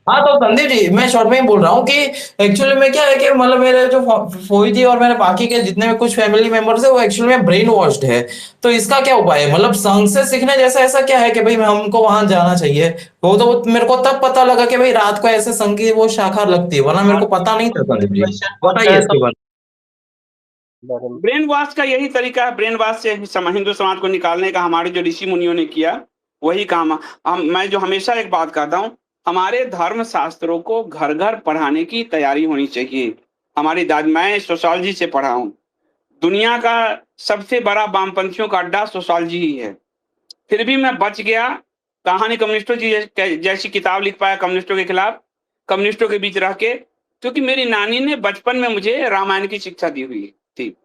हाँ तो संदीप जी, मैं शॉर्ट में ही बोल रहा हूँ कि एक्चुअली में क्या है कि मतलब मेरे जो फोई थी और मेरे बाकी के जितने भी कुछ फैमिली मेंबर्स है वो एक्चुअली में ब्रेन वॉश्ड है। तो इसका क्या उपाय है? मतलब संघ से सीखने जैसा ऐसा क्या है कि भाई हमको वहां जाना चाहिए? वो मेरे को तब पता लगा कि भाई रात को ऐसे संघ की वो शाखा लगती है, वरना मेरे को पता नहीं था संदीप जी। क्वेश्चन पूछना बताइए है इसके तो बारे ब्रेन वॉश का यही तरीका है, ब्रेन वॉश से हिंदू समाज को निकालने का हमारे जो ऋषि मुनियों ने किया वही काम है। मैं जो हमेशा एक बात कहता हूँ, हमारे धर्म शास्त्रों को घर घर पढ़ाने की तैयारी होनी चाहिए। हमारी दादी, मैं सोशियोलॉजी से पढ़ा हूँ। दुनिया का सबसे बड़ा वामपंथियों का अड्डा सोशियोलॉजी ही है। फिर भी मैं बच गया। कहानी कम्युनिस्टों की जैसी किताब लिख पाया कम्युनिस्टों के खिलाफ, कम्युनिस्टों के बीच रह के, क्योंकि मेरी नानी ने बचपन में मुझे रामायण की शिक्षा दी हुई थी।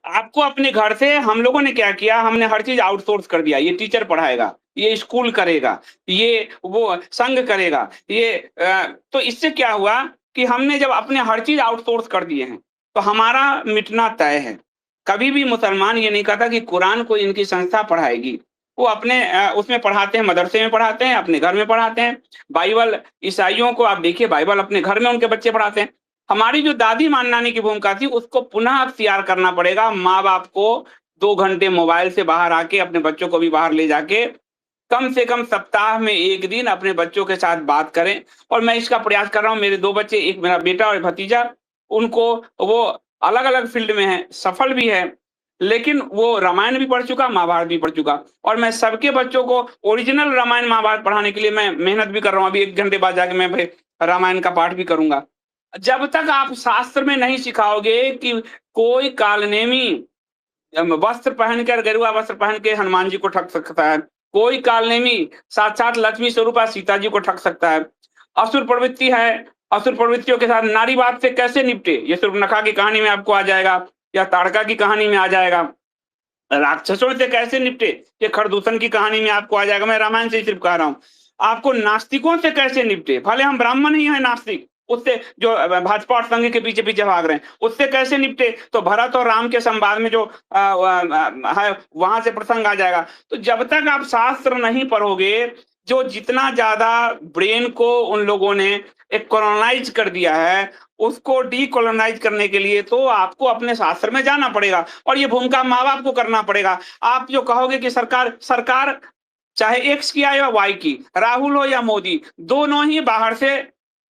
आपको अपने घर से हम लोगों ने क्या किया, हमने हर चीज आउटसोर्स कर दिया। ये टीचर पढ़ाएगा, ये स्कूल करेगा, ये वो संघ करेगा, तो इससे क्या हुआ कि हमने जब अपने हर चीज आउटसोर्स कर दिए हैं तो हमारा मिटना तय है। कभी भी मुसलमान ये नहीं कहता कि कुरान को इनकी संस्था पढ़ाएगी। वो अपने उसमें पढ़ाते हैं, मदरसे में पढ़ाते हैं, अपने घर में पढ़ाते हैं। बाइबल, ईसाइयों को आप देखिए, बाइबल अपने घर में उनके बच्चे पढ़ाते हैं। हमारी जो दादी मान नानी की भूमिका थी उसको पुनः अख्तियार करना पड़ेगा। माँ बाप को 2 घंटे मोबाइल से बाहर आके अपने बच्चों को भी बाहर ले जाके कम से कम सप्ताह में 1 दिन अपने बच्चों के साथ बात करें। और मैं इसका प्रयास कर रहा हूँ। मेरे 2 बच्चे, एक मेरा बेटा और भतीजा, उनको वो अलग अलग फील्ड में है, सफल भी है, लेकिन वो रामायण भी पढ़ चुका, महाभारत भी पढ़ चुका। और मैं सबके बच्चों को ओरिजिनल रामायण महाभारत पढ़ाने के लिए मैं मेहनत भी कर रहा हूँ। अभी 1 घंटे बाद जाके मैं भाई रामायण का पाठ भी करूंगा। जब तक आप शास्त्र में नहीं सिखाओगे कि कोई कालनेमी वस्त्र पहनकर, गेरुआ वस्त्र पहन के हनुमान जी को ठग सकता है, कोई कालनेमी साक्षात लक्ष्मी स्वरूपा सीता जी को ठग सकता है। असुर प्रवृत्ति है, असुर प्रवृत्तियों के साथ नारीवाद से कैसे निपटे, ये सूर्पनखा की कहानी में आपको आ जाएगा, या ताड़का की कहानी में आ जाएगा। राक्षसों से कैसे निपटे, ये खरदूषण की कहानी में आपको आ जाएगा। मैं रामायण से ही सिर्फ कह रहा हूँ। आपको नास्तिकों से कैसे निपटे, भले हम ब्राह्मण ही हैं नास्तिक, उससे जो भाजपा और संघ के पीछे पीछे भाग रहे हैं, उससे कैसे निपटे, तो भरत और राम के संवाद में जो है वहां से प्रसंग आ जाएगा। तो जब तक आप शास्त्र नहीं पढ़ोगे, जो जितना ज्यादा ब्रेन को उन लोगों ने एक कॉलोनाइज कर दिया है, उसको डीकोलोनाइज करने के लिए तो आपको अपने शास्त्र में जाना पड़ेगा। और ये भूमिका माँ बाप को करना पड़ेगा। आप जो कहोगे कि सरकार सरकार चाहे एक्स की आए या वाई की, राहुल हो या मोदी, दोनों ही बाहर से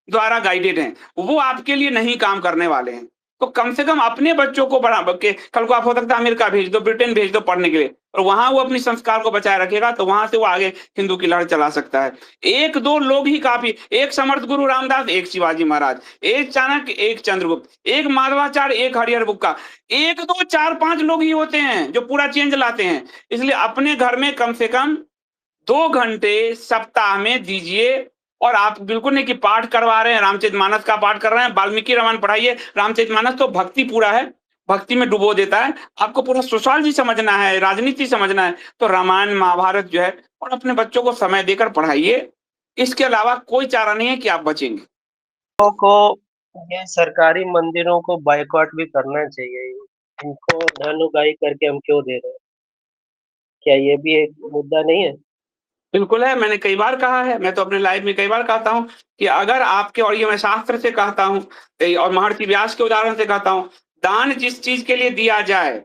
द्वारा गाइडेड हैं, वो आपके लिए नहीं काम करने वाले हैं। तो कम से कम अपने बच्चों को बढ़ा के, कल को आप हो सकता है अमेरिका भेज दो, ब्रिटेन भेज दो पढ़ने के लिए, और वहां वो अपनी संस्कार को बचाए रखेगा, तो वहां से वो आगे हिंदू की लड़ चला सकता है। 1-2 लोग ही काफी, एक समर्थ गुरु रामदास, एक शिवाजी महाराज, एक चाणक्य, एक चंद्रगुप्त, एक माधवाचार्य, एक हरिहर बुक्का, 1-2-4-5 लोग ही होते हैं जो पूरा चेंज लाते हैं। इसलिए अपने घर में कम से कम 2 घंटे सप्ताह में दीजिए। और आप बिल्कुल नहीं कि पाठ करवा रहे हैं, रामचरितमानस का पाठ कर रहे हैं, वाल्मीकि रामायण पढ़ाइए। रामचरितमानस तो भक्ति पूरा है, भक्ति में डुबो देता है। आपको पूरा सोशियोलॉजी समझना है, राजनीति समझना है, तो रामायण महाभारत जो है, और अपने बच्चों को समय देकर पढ़ाइए। इसके अलावा कोई चारा नहीं है कि आप बचेंगे। लोगों को ये सरकारी मंदिरों को बायकॉट भी करना चाहिए। इनको धन उगाही करके हम क्यों दे रहे हैं? क्या ये भी एक मुद्दा नहीं है? बिल्कुल है, मैंने कई बार कहा है, मैं तो अपने लाइफ में कई बार कहता हूँ कि अगर आपके, और ये मैं शास्त्र से कहता हूँ और महर्षि व्यास के उदाहरण से कहता हूँ, दान जिस चीज के लिए दिया जाए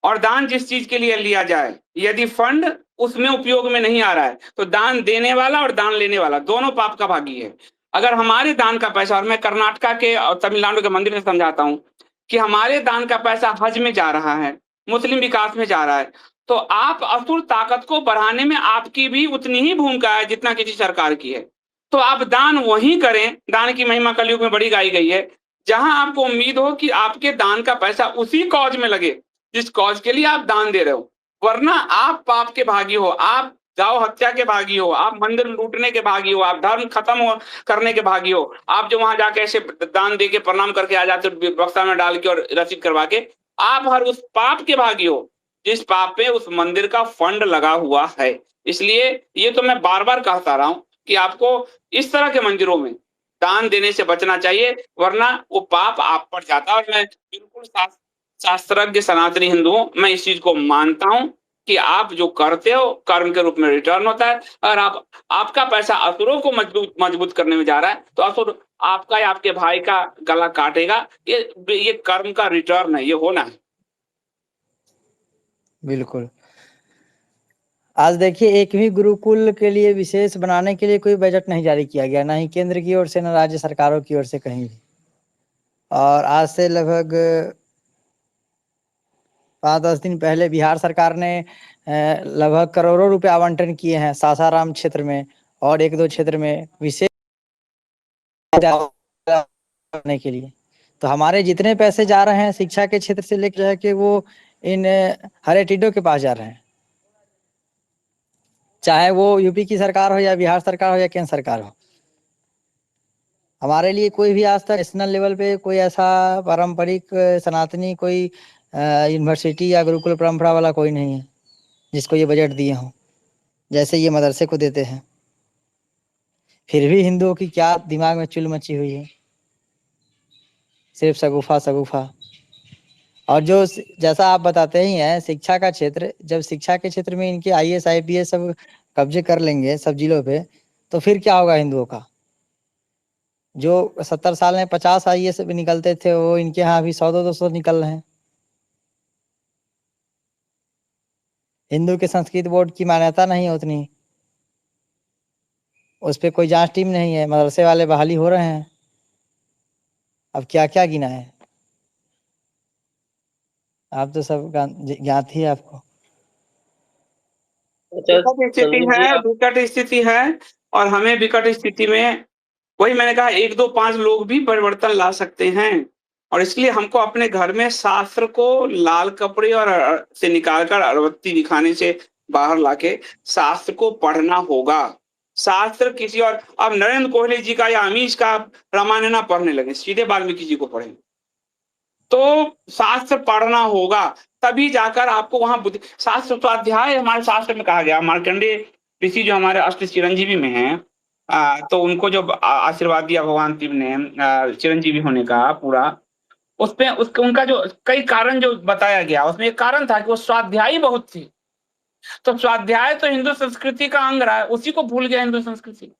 और दान जिस चीज के लिए लिया जाए, यदि फंड उसमें उपयोग में नहीं आ रहा है, तो दान देने वाला और दान लेने वाला दोनों पाप का भागी है। अगर हमारे दान का पैसा, और मैं कर्नाटका के और तमिलनाडु के मंदिर से समझाता हूँ कि हमारे दान का पैसा हज में जा रहा है, मुस्लिम विकास में जा रहा है, तो आप असुर ताकत को बढ़ाने में आपकी भी उतनी ही भूमिका है जितना किसी सरकार की है। तो आप दान वहीं करें, दान की महिमा कलयुग में बड़ी गाई गई है, जहां आपको उम्मीद हो कि आपके दान का पैसा उसी कॉज में लगे जिस कॉज के लिए आप दान दे रहे हो। वरना आप पाप के भागी हो, आप गौ हत्या के भागी हो, आप मंदिर लूटने के भागी हो, आप धर्म खत्म हो करने के भागी हो। आप जो वहां जाके ऐसे दान दे के प्रणाम करके आ जाते हो बक्सा में डाल के और रसीद करवा के, आप हर उस पाप के भागी हो जिस पाप पे उस मंदिर का फंड लगा हुआ है। इसलिए ये तो मैं बार बार कहता रहा हूं कि आपको इस तरह के मंदिरों में दान देने से बचना चाहिए, वरना वो पाप आप पर जाता है। और मैं बिल्कुल शास्त्रज्ञ सनातनी हिंदू हूं, मैं इस चीज को मानता हूं कि आप जो करते हो कर्म के रूप में रिटर्न होता है। अगर आपका पैसा असुरों को मजबूत करने में जा रहा है तो असुर आपका या आपके भाई का गला काटेगा। ये कर्म का रिटर्न है, ये होना है। बिल्कुल। आज देखिए एक भी गुरुकुल के लिए विशेष बनाने के लिए कोई बजट नहीं जारी किया गया, ना ही केंद्र की ओर से, ना राज्य सरकारों की ओर से कहीं भी। और आज से लगभग 5-10 दिन पहले बिहार सरकार ने लगभग करोड़ों रुपए आवंटन किए हैं सासाराम क्षेत्र में और 1-2 क्षेत्र में विशेष करने के लिए। तो हमारे जितने पैसे जा रहे हैं शिक्षा के क्षेत्र से लेकर जाके वो इन हरे टिड्डों के पास जा रहे हैं, चाहे वो यूपी की सरकार हो या बिहार सरकार हो या केंद्र सरकार हो। हमारे लिए कोई भी आज तक नेशनल लेवल पे कोई ऐसा पारंपरिक सनातनी कोई यूनिवर्सिटी या गुरुकुल परंपरा वाला कोई नहीं है जिसको ये बजट दिए हों जैसे ये मदरसे को देते हैं। फिर भी हिंदुओं की क्या दिमाग में चुल मची हुई है, सिर्फ सगुफा। और जो जैसा आप बताते ही हैं शिक्षा का क्षेत्र, जब शिक्षा के क्षेत्र में इनके IAS IPS सब कब्जे कर लेंगे सब जिलों पे, तो फिर क्या होगा हिंदुओं का। जो 70 साल में 50 IAS भी निकलते थे वो इनके यहाँ अभी 100-200 निकल रहे हैं। हिंदू के संस्कृत बोर्ड की मान्यता नहीं है उतनी, उस पर कोई जांच टीम नहीं है, मदरसे वाले बहाली हो रहे हैं। अब क्या क्या गिना है, आप तो सब ज्ञात ही है आपको। अच्छा विकट स्थिति संदीप जी, है, आप विकट स्थिति है और हमें विकट स्थिति में वही मैंने कहा 1, 2, 5 लोग भी परिवर्तन ला सकते हैं। और इसलिए हमको अपने घर में शास्त्र को लाल कपड़े और से निकालकर अगरबत्ती दिखाने से बाहर लाके शास्त्र को पढ़ना होगा। शास्त्र किसी और, अब नरेंद्र कोहली जी का या अमीश का रामायण ना पढ़ने लगे, सीधे वाल्मीकि जी को पढ़ें। तो शास्त्र पढ़ना होगा, तभी जाकर आपको वहां बुद्धि। शास्त्र स्वाध्याय हमारे शास्त्र में कहा गया। मार्कंडेय ऋषि जो हमारे अष्ट चिरंजीवी में हैं, तो उनको जो आशीर्वाद दिया भगवान शिव ने चिरंजीवी होने का पूरा, उसपे उनका जो कई कारण जो बताया गया, उसमें एक कारण था कि वो स्वाध्यायी बहुत थी। तो स्वाध्याय तो हिंदू संस्कृति का अंग रहा है, उसी को भूल गया हिंदू संस्कृति।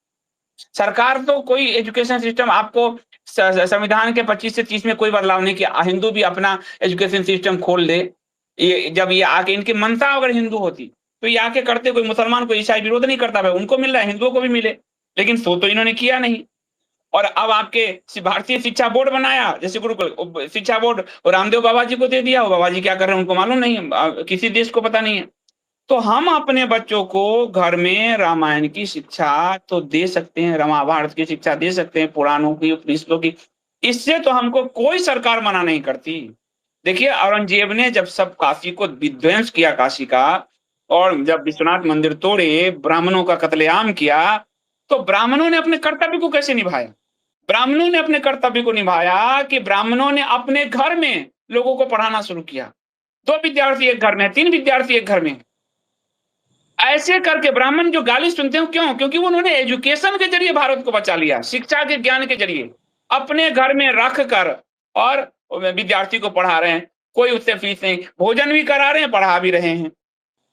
सरकार तो कोई एजुकेशन सिस्टम आपको संविधान के 25 से 30 में कोई बदलाव नहीं किया। हिंदू भी अपना एजुकेशन सिस्टम खोल दे। ये जब ये आके इनकी मनसा अगर हिंदू होती तो ये आके करते, कोई मुसलमान कोई ईसाई विरोध नहीं करता, भाई उनको मिल रहा है हिंदुओं को भी मिले, लेकिन सो तो इन्होंने किया नहीं। और अब आपके भारतीय शिक्षा बोर्ड बनाया, जैसे गुरुकुल शिक्षा बोर्ड रामदेव बाबा जी को दे दिया। वो बाबा जी क्या कर रहे हैं उनको मालूम नहीं है, किसी देश को पता नहीं है। तो हम अपने बच्चों को घर में रामायण की शिक्षा तो दे सकते हैं, महाभारत की शिक्षा दे सकते हैं, पुराणों की, उपनिषदों की। इससे तो हमको कोई सरकार मना नहीं करती। देखिए औरंगजेब ने जब सब काशी को विध्वंस किया, काशी का, और जब विश्वनाथ मंदिर तोड़े, ब्राह्मणों का कत्लेआम किया, तो ब्राह्मणों ने अपने कर्तव्य को कैसे निभाया? ब्राह्मणों ने अपने कर्तव्य को निभाया कि ब्राह्मणों ने अपने घर में लोगों को पढ़ाना शुरू किया। 2 विद्यार्थी एक घर में, 3 विद्यार्थी एक घर में, ऐसे करके ब्राह्मण जो गाली सुनते हो क्यों? क्योंकि उन्होंने एजुकेशन के जरिए भारत को बचा लिया, शिक्षा के ज्ञान के जरिए अपने घर में रख कर, और विद्यार्थी को पढ़ा रहे हैं, कोई उससे फीस नहीं, भोजन भी करा रहे हैं, पढ़ा भी रहे हैं।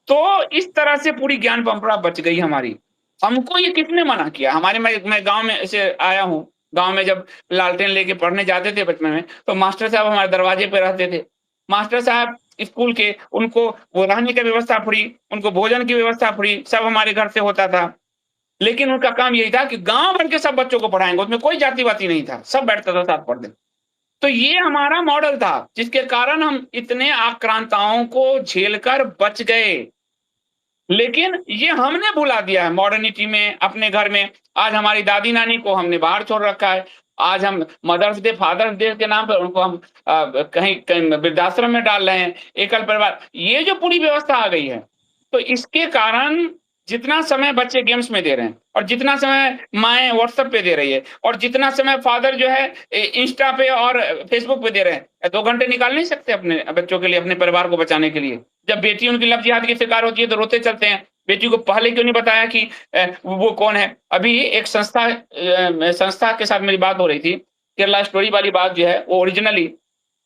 तो इस तरह से पूरी ज्ञान परंपरा बच गई हमारी। हमको ये किसने मना किया? हमारे मैं गांव में से आया हूँ, गांव में जब लालटेन लेके पढ़ने जाते थे बचपन में, तो मास्टर साहब हमारे दरवाजे पे रहते थे। मास्टर साहब स्कूल के, उनको वो रहने की व्यवस्था फ्री, उनको भोजन की व्यवस्था फ्री, सब हमारे घर से होता था। लेकिन उनका काम यही था कि गांव भर के सब बच्चों को पढ़ाएंगे, उसमें कोई जाति-वाती नहीं था, सब बैठता था साथ पढ़ने। तो ये हमारा मॉडल था, जिसके कारण हम इतने आक्रांताओं को झेलकर बच गए। लेकिन ये हमने भुला दिया है मॉडर्निटी में, अपने घर में। आज हमारी दादी नानी को हमने बाहर छोड़ रखा है। आज हम मदर्स डे, फादर्स डे के नाम पर उनको हम कहीं वृद्धाश्रम में डाल रहे हैं, एकल परिवार। ये जो पूरी व्यवस्था आ गई है, तो इसके कारण जितना समय बच्चे गेम्स में दे रहे हैं, और जितना समय माएँ व्हाट्सएप पे दे रही है, और जितना समय फादर जो है इंस्टा पे और फेसबुक पे दे रहे हैं, 2 घंटे निकाल नहीं सकते अपने बच्चों के लिए, अपने परिवार को बचाने के लिए। जब बेटी उनकी लव जिहाद की शिकार होती है तो रोते चलते हैं, बेटी को पहले क्यों नहीं बताया कि वो कौन है? अभी एक संस्था के साथ मेरी बात हो रही थी, केरला स्टोरी वाली बात जो है, वो ओरिजिनली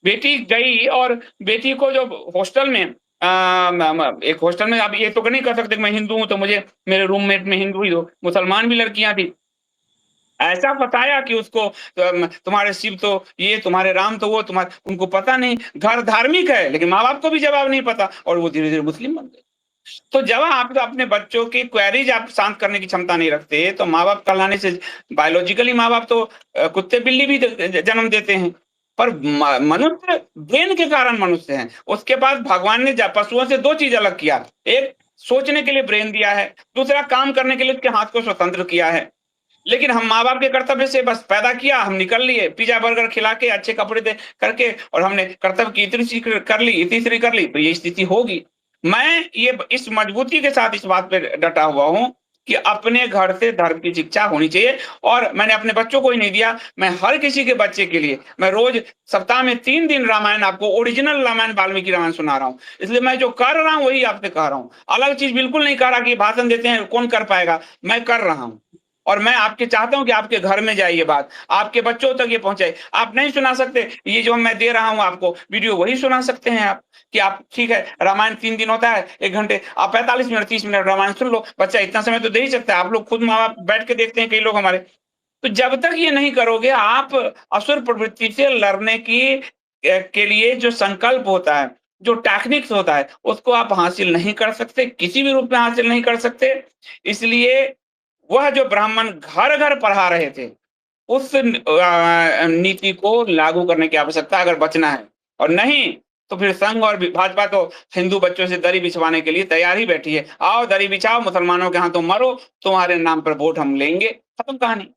बेटी गई और बेटी को जो हॉस्टल में एक हॉस्टल में आप ये तो नहीं कर सकते कि मैं हिंदू हूँ तो मुझे मेरे रूममेट में हिंदू ही दो, मुसलमान भी लड़कियां थी। ऐसा बताया कि उसको तुम्हारे शिव तो ये, तुम्हारे राम तो वो, तुम्हारे, उनको पता नहीं, घर धार्मिक है लेकिन माँ बाप को भी जवाब नहीं पता और वो धीरे धीरे मुस्लिम बन गए। तो जब आप अपने बच्चों की क्वेरीज आप शांत करने की क्षमता नहीं रखते तो माँ बाप कहलाने से, बायोलॉजिकली माँ बाप तो कुत्ते बिल्ली भी जन्म देते हैं, पर मनुष्य ब्रेन के कारण मनुष्य है। उसके पास भगवान ने पशुओं से दो चीज अलग किया, एक सोचने के लिए ब्रेन दिया है, दूसरा काम करने के लिए उसके हाथ को स्वतंत्र किया है। लेकिन हम माँ बाप के कर्तव्य से बस पैदा किया, हम निकल लिए पिज्जा बर्गर खिला के अच्छे कपड़े दे करके, और हमने कर्तव्य की इतनी सी कर ली, तीसरी कर ली, तो ये स्थिति होगी। मैं ये इस मजबूती के साथ इस बात पे डटा हुआ हूँ कि अपने घर से धर्म की शिक्षा होनी चाहिए, और मैंने अपने बच्चों को ही नहीं दिया, मैं हर किसी के बच्चे के लिए मैं रोज सप्ताह में 3 दिन रामायण, आपको ओरिजिनल रामायण वाल्मीकि रामायण सुना रहा हूँ। इसलिए मैं जो कर रहा हूँ वही आपसे कह रहा हूँ, अलग चीज बिल्कुल नहीं कह रहा कि भाषण देते हैं कौन कर पाएगा, मैं कर रहा हूँ। और मैं आपके चाहता हूं कि आपके घर में जाए ये बात, आपके बच्चों तक ये पहुंचाए। आप नहीं सुना सकते, ये जो मैं दे रहा हूं आपको वीडियो वही सुना सकते हैं आप, कि आप ठीक है रामायण 3 दिन होता है 1 घंटे, आप 45 मिनट 30 मिनट रामायण सुन लो, बच्चा इतना समय तो दे ही सकता है। आप लोग खुद माँ बाप बैठ के देखते हैं कई लोग हमारे। तो जब तक ये नहीं करोगे आप असुर प्रवृत्ति से लड़ने की के लिए जो संकल्प होता है, जो टेक्निक्स होता है, उसको आप हासिल नहीं कर सकते, किसी भी रूप में हासिल नहीं कर सकते। इसलिए वह जो ब्राह्मण घर-घर पढ़ा रहे थे, उस नीति को लागू करने की आवश्यकता अगर बचना है, और नहीं तो फिर संघ और भाजपा तो हिंदू बच्चों से दरी बिछवाने के लिए तैयार ही बैठी है। आओ दरी बिछाओ, मुसलमानों के हाथों मरो, तुम्हारे नाम पर वोट हम लेंगे, खत्म कहानी।